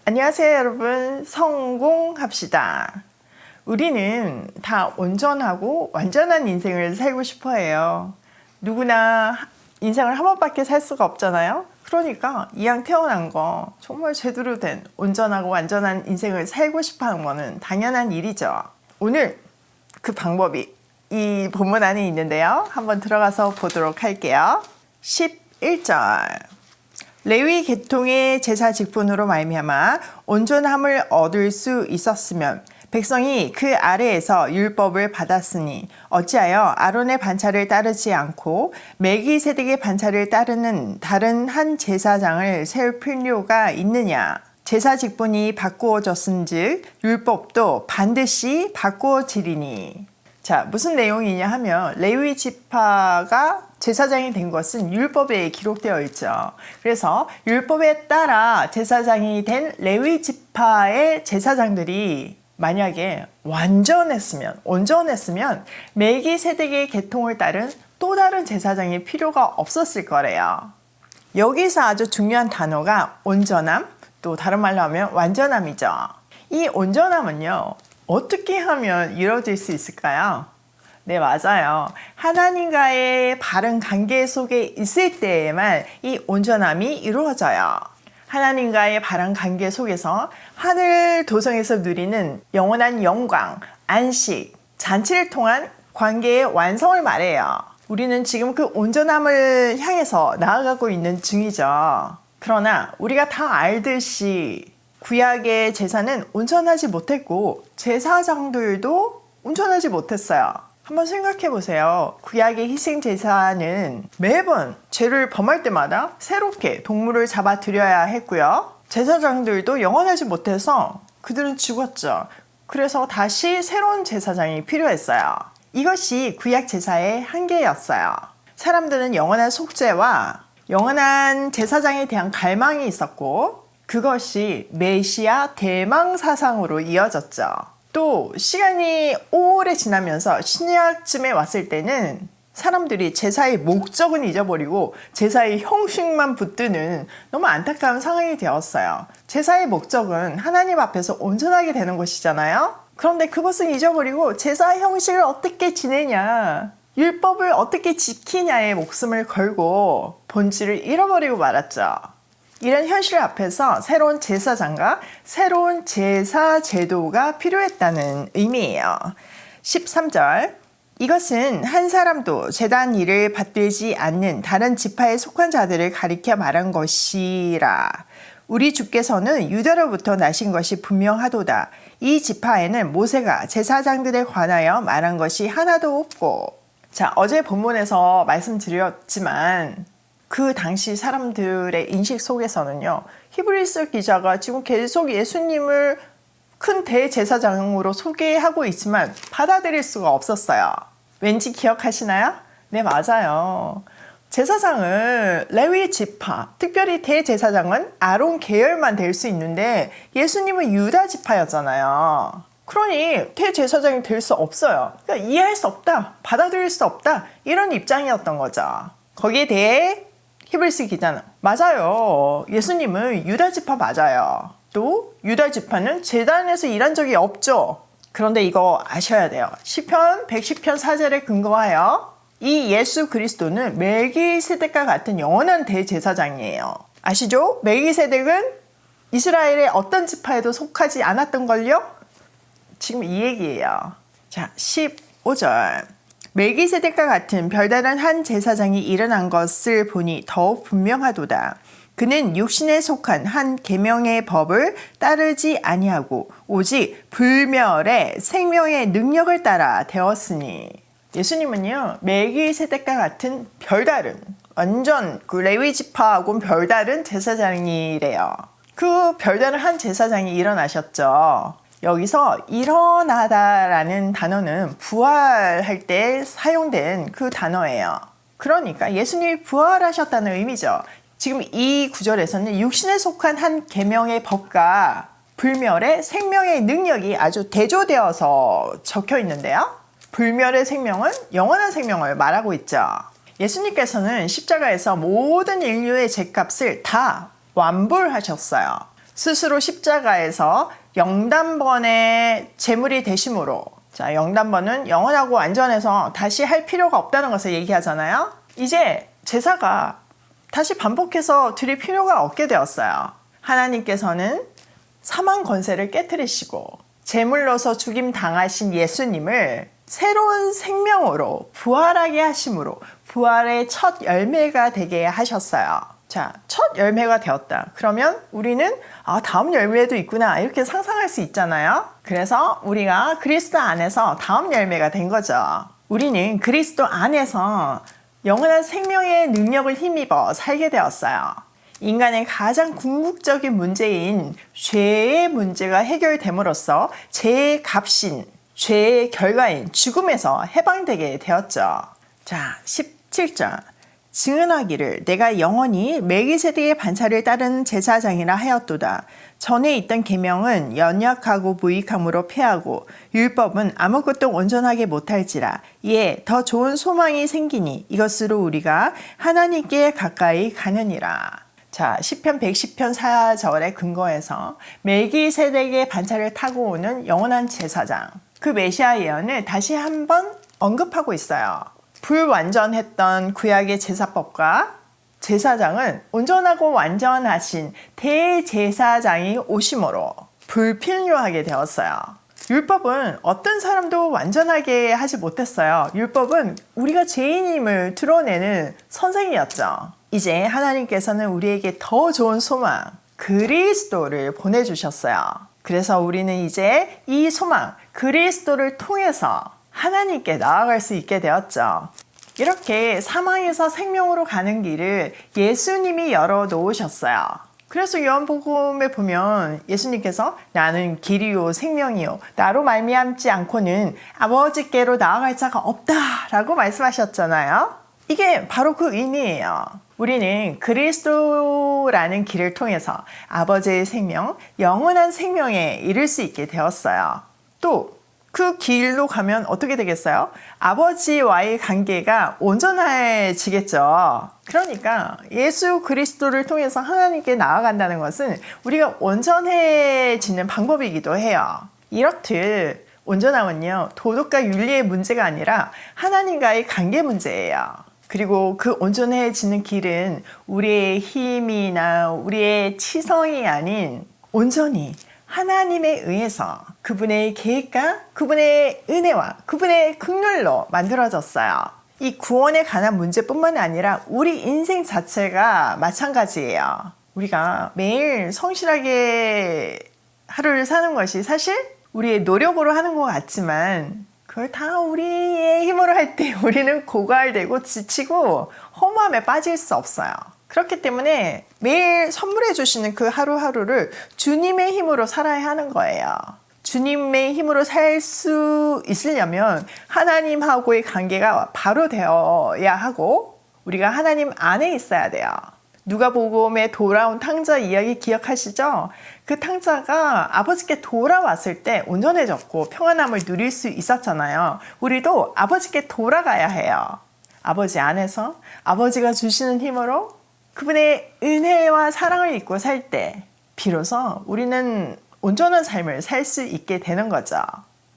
안녕하세요, 여러분. 성공합시다. 우리는 다 온전하고 완전한 인생을 살고 싶어 해요. 누구나 인생을 한 번밖에 살 수가 없잖아요. 그러니까 이왕 태어난 거 정말 제대로 된 온전하고 완전한 인생을 살고 싶어 하는 거는 당연한 일이죠. 오늘 그 방법이 이 본문 안에 있는데요. 한번 들어가서 보도록 할게요. 11절. 레위 계통의 제사 직분으로 말미암아 온전함을 얻을 수 있었으면 백성이 그 아래에서 율법을 받았으니 어찌하여 아론의 반차를 따르지 않고 멜기세덱의 반차를 따르는 다른 한 제사장을 세울 필요가 있느냐. 제사 직분이 바꾸어졌은즉 율법도 반드시 바꾸어지리니. 자, 무슨 내용이냐 하면 레위 지파가 제사장이 된 것은 율법에 기록되어 있죠. 그래서 율법에 따라 제사장이 된 레위 지파의 제사장들이 만약에 온전했으면 멜기세덱의 계통을 따른 또 다른 제사장이 필요가 없었을 거래요. 여기서 아주 중요한 단어가 온전함, 또 다른 말로 하면 완전함이죠. 이 온전함은요, 어떻게 하면 이루어질 수 있을까요? 네, 맞아요. 하나님과의 바른 관계 속에 있을 때에만 이 온전함이 이루어져요. 하나님과의 바른 관계 속에서 하늘 도성에서 누리는 영원한 영광, 안식, 잔치를 통한 관계의 완성을 말해요. 우리는 지금 그 온전함을 향해서 나아가고 있는 중이죠. 그러나 우리가 다 알듯이 구약의 제사는 온전하지 못했고 제사장들도 온전하지 못했어요. 한번 생각해 보세요. 구약의 희생 제사는 매번 죄를 범할 때마다 새롭게 동물을 잡아 드려야 했고요. 제사장들도 영원하지 못해서 그들은 죽었죠. 그래서 다시 새로운 제사장이 필요했어요. 이것이 구약 제사의 한계였어요. 사람들은 영원한 속죄와 영원한 제사장에 대한 갈망이 있었고 그것이 메시아 대망 사상으로 이어졌죠. 또 시간이 오래 지나면서 신약쯤에 왔을 때는 사람들이 제사의 목적은 잊어버리고 제사의 형식만 붙드는 너무 안타까운 상황이 되었어요. 제사의 목적은 하나님 앞에서 온전하게 되는 것이잖아요. 그런데 그것은 잊어버리고 제사의 형식을 어떻게 지내냐, 율법을 어떻게 지키냐에 목숨을 걸고 본질을 잃어버리고 말았죠. 이런 현실 앞에서 새로운 제사장과 새로운 제사 제도가 필요했다는 의미예요. 13절. 이것은 한 사람도 제단 일을 받들지 않는 다른 지파에 속한 자들을 가리켜 말한 것이라. 우리 주께서는 유다로부터 나신 것이 분명하도다. 이 지파에는 모세가 제사장들에 관하여 말한 것이 하나도 없고. 자, 어제 본문에서 말씀드렸지만 그 당시 사람들의 인식 속에서는요, 히브리서 기자가 지금 계속 예수님을 큰 대제사장으로 소개하고 있지만 받아들일 수가 없었어요. 왠지 기억하시나요? 네, 맞아요. 제사장은 레위 지파, 특별히 대제사장은 아론 계열만 될 수 있는데 예수님은 유다 지파였잖아요. 그러니 대제사장이 될 수 없어요. 그러니까 이해할 수 없다, 받아들일 수 없다, 이런 입장이었던 거죠. 거기에 대해 히브리서 기자는 맞아요. 예수님은 유다 지파 맞아요. 또 유다 지파는 제단에서 일한 적이 없죠. 그런데 이거 아셔야 돼요. 시편 110편 4절에 근거하여 이 예수 그리스도는 멜기세덱과 같은 영원한 대제사장이에요. 아시죠? 멜기세덱은 이스라엘의 어떤 지파에도 속하지 않았던걸요? 지금 이 얘기예요. 자, 15절. 멜기세덱과 같은 별다른 한 제사장이 일어난 것을 보니 더욱 분명하도다. 그는 육신에 속한 한 계명의 법을 따르지 아니하고 오직 불멸의 생명의 능력을 따라 되었으니. 예수님은요, 멜기세덱과 같은 별다른 완전 그 레위 지파하고는 별다른 제사장이래요. 그 별다른 한 제사장이 일어나셨죠. 여기서 일어나다라는 단어는 부활할 때 사용된 그 단어예요. 그러니까 예수님이 부활하셨다는 의미죠. 지금 이 구절에서는 육신에 속한 한 계명의 법과 불멸의 생명의 능력이 아주 대조되어서 적혀 있는데요. 불멸의 생명은 영원한 생명을 말하고 있죠. 예수님께서는 십자가에서 모든 인류의 죄값을 다 완불하셨어요. 스스로 십자가에서 영단번의 제물이 되심으로, 자, 영단번은 영원하고 완전해서 다시 할 필요가 없다는 것을 얘기하잖아요. 이제 제사가 다시 반복해서 드릴 필요가 없게 되었어요. 하나님께서는 사망 권세를 깨뜨리시고 제물로서 죽임 당하신 예수님을 새로운 생명으로 부활하게 하심으로 부활의 첫 열매가 되게 하셨어요. 자, 첫 열매가 되었다. 그러면 우리는 다음 열매도 있구나 이렇게 상상할 수 있잖아요. 그래서 우리가 그리스도 안에서 다음 열매가 된 거죠. 우리는 그리스도 안에서 영원한 생명의 능력을 힘입어 살게 되었어요. 인간의 가장 궁극적인 문제인 죄의 문제가 해결됨으로써 죄의 값인, 죄의 결과인 죽음에서 해방되게 되었죠. 자, 17절. 증언하기를 내가 영원히 멜기세덱의 반차를 따른 제사장이라 하였도다. 전에 있던 계명은 연약하고 무익함으로 패하고 율법은 아무것도 온전하게 못할지라. 이에 더 좋은 소망이 생기니 이것으로 우리가 하나님께 가까이 가느니라. 자, 시편 110편 4절의 근거에서 멜기세덱의 반차를 타고 오는 영원한 제사장, 그 메시아 예언을 다시 한번 언급하고 있어요. 불완전했던 구약의 제사법과 제사장은 온전하고 완전하신 대제사장이 오심으로 불필요하게 되었어요. 율법은 어떤 사람도 완전하게 하지 못했어요. 율법은 우리가 죄인임을 드러내는 선생이었죠. 이제 하나님께서는 우리에게 더 좋은 소망, 그리스도를 보내주셨어요. 그래서 우리는 이제 이 소망, 그리스도를 통해서 하나님께 나아갈 수 있게 되었죠. 이렇게 사망에서 생명으로 가는 길을 예수님이 열어놓으셨어요. 그래서 요한복음에 보면 예수님께서 나는 길이요 생명이요 나로 말미암지 않고는 아버지께로 나아갈 자가 없다라고 말씀하셨잖아요. 이게 바로 그 의미예요. 우리는 그리스도라는 길을 통해서 아버지의 생명, 영원한 생명에 이를 수 있게 되었어요. 또 그 길로 가면 어떻게 되겠어요? 아버지와의 관계가 온전해지겠죠. 그러니까 예수 그리스도를 통해서 하나님께 나아간다는 것은 우리가 온전해지는 방법이기도 해요. 이렇듯 온전함은요, 도덕과 윤리의 문제가 아니라 하나님과의 관계 문제예요. 그리고 그 온전해지는 길은 우리의 힘이나 우리의 치성이 아닌 온전히 하나님에 의해서 그분의 계획과 그분의 은혜와 그분의 긍휼로 만들어졌어요. 이 구원에 관한 문제뿐만 아니라 우리 인생 자체가 마찬가지예요. 우리가 매일 성실하게 하루를 사는 것이 사실 우리의 노력으로 하는 것 같지만 그걸 다 우리의 힘으로 할 때 우리는 고갈되고 지치고 허무함에 빠질 수 없어요. 그렇기 때문에 매일 선물해 주시는 그 하루하루를 주님의 힘으로 살아야 하는 거예요. 주님의 힘으로 살 수 있으려면 하나님하고의 관계가 바로 되어야 하고 우리가 하나님 안에 있어야 돼요. 누가복음에 돌아온 탕자 이야기 기억하시죠? 그 탕자가 아버지께 돌아왔을 때 온전해졌고 평안함을 누릴 수 있었잖아요. 우리도 아버지께 돌아가야 해요. 아버지 안에서 아버지가 주시는 힘으로 그분의 은혜와 사랑을 잊고 살 때 비로소 우리는 온전한 삶을 살 수 있게 되는 거죠.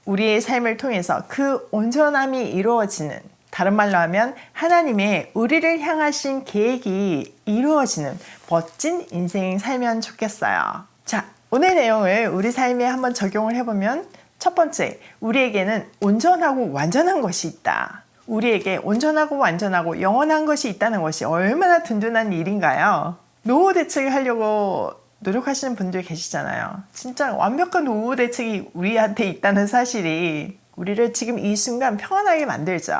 우리의 삶을 통해서 그 온전함이 이루어지는, 다른 말로 하면 하나님의 우리를 향하신 계획이 이루어지는 멋진 인생 살면 좋겠어요. 자, 오늘 내용을 우리 삶에 한번 적용을 해보면 첫 번째, 우리에게는 온전하고 완전한 것이 있다. 우리에게 온전하고 완전하고 영원한 것이 있다는 것이 얼마나 든든한 일인가요? 노후 대책을 하려고 노력하시는 분들 계시잖아요. 진짜 완벽한 노후 대책이 우리한테 있다는 사실이 우리를 지금 이 순간 평안하게 만들죠.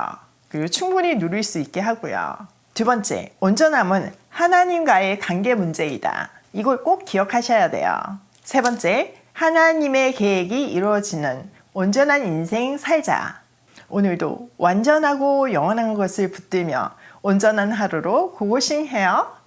그리고 충분히 누릴 수 있게 하고요. 두 번째, 온전함은 하나님과의 관계 문제이다. 이걸 꼭 기억하셔야 돼요. 세 번째, 하나님의 계획이 이루어지는 온전한 인생 살자. 오늘도 완전하고 영원한 것을 붙들며 온전한 하루로 고고싱해요.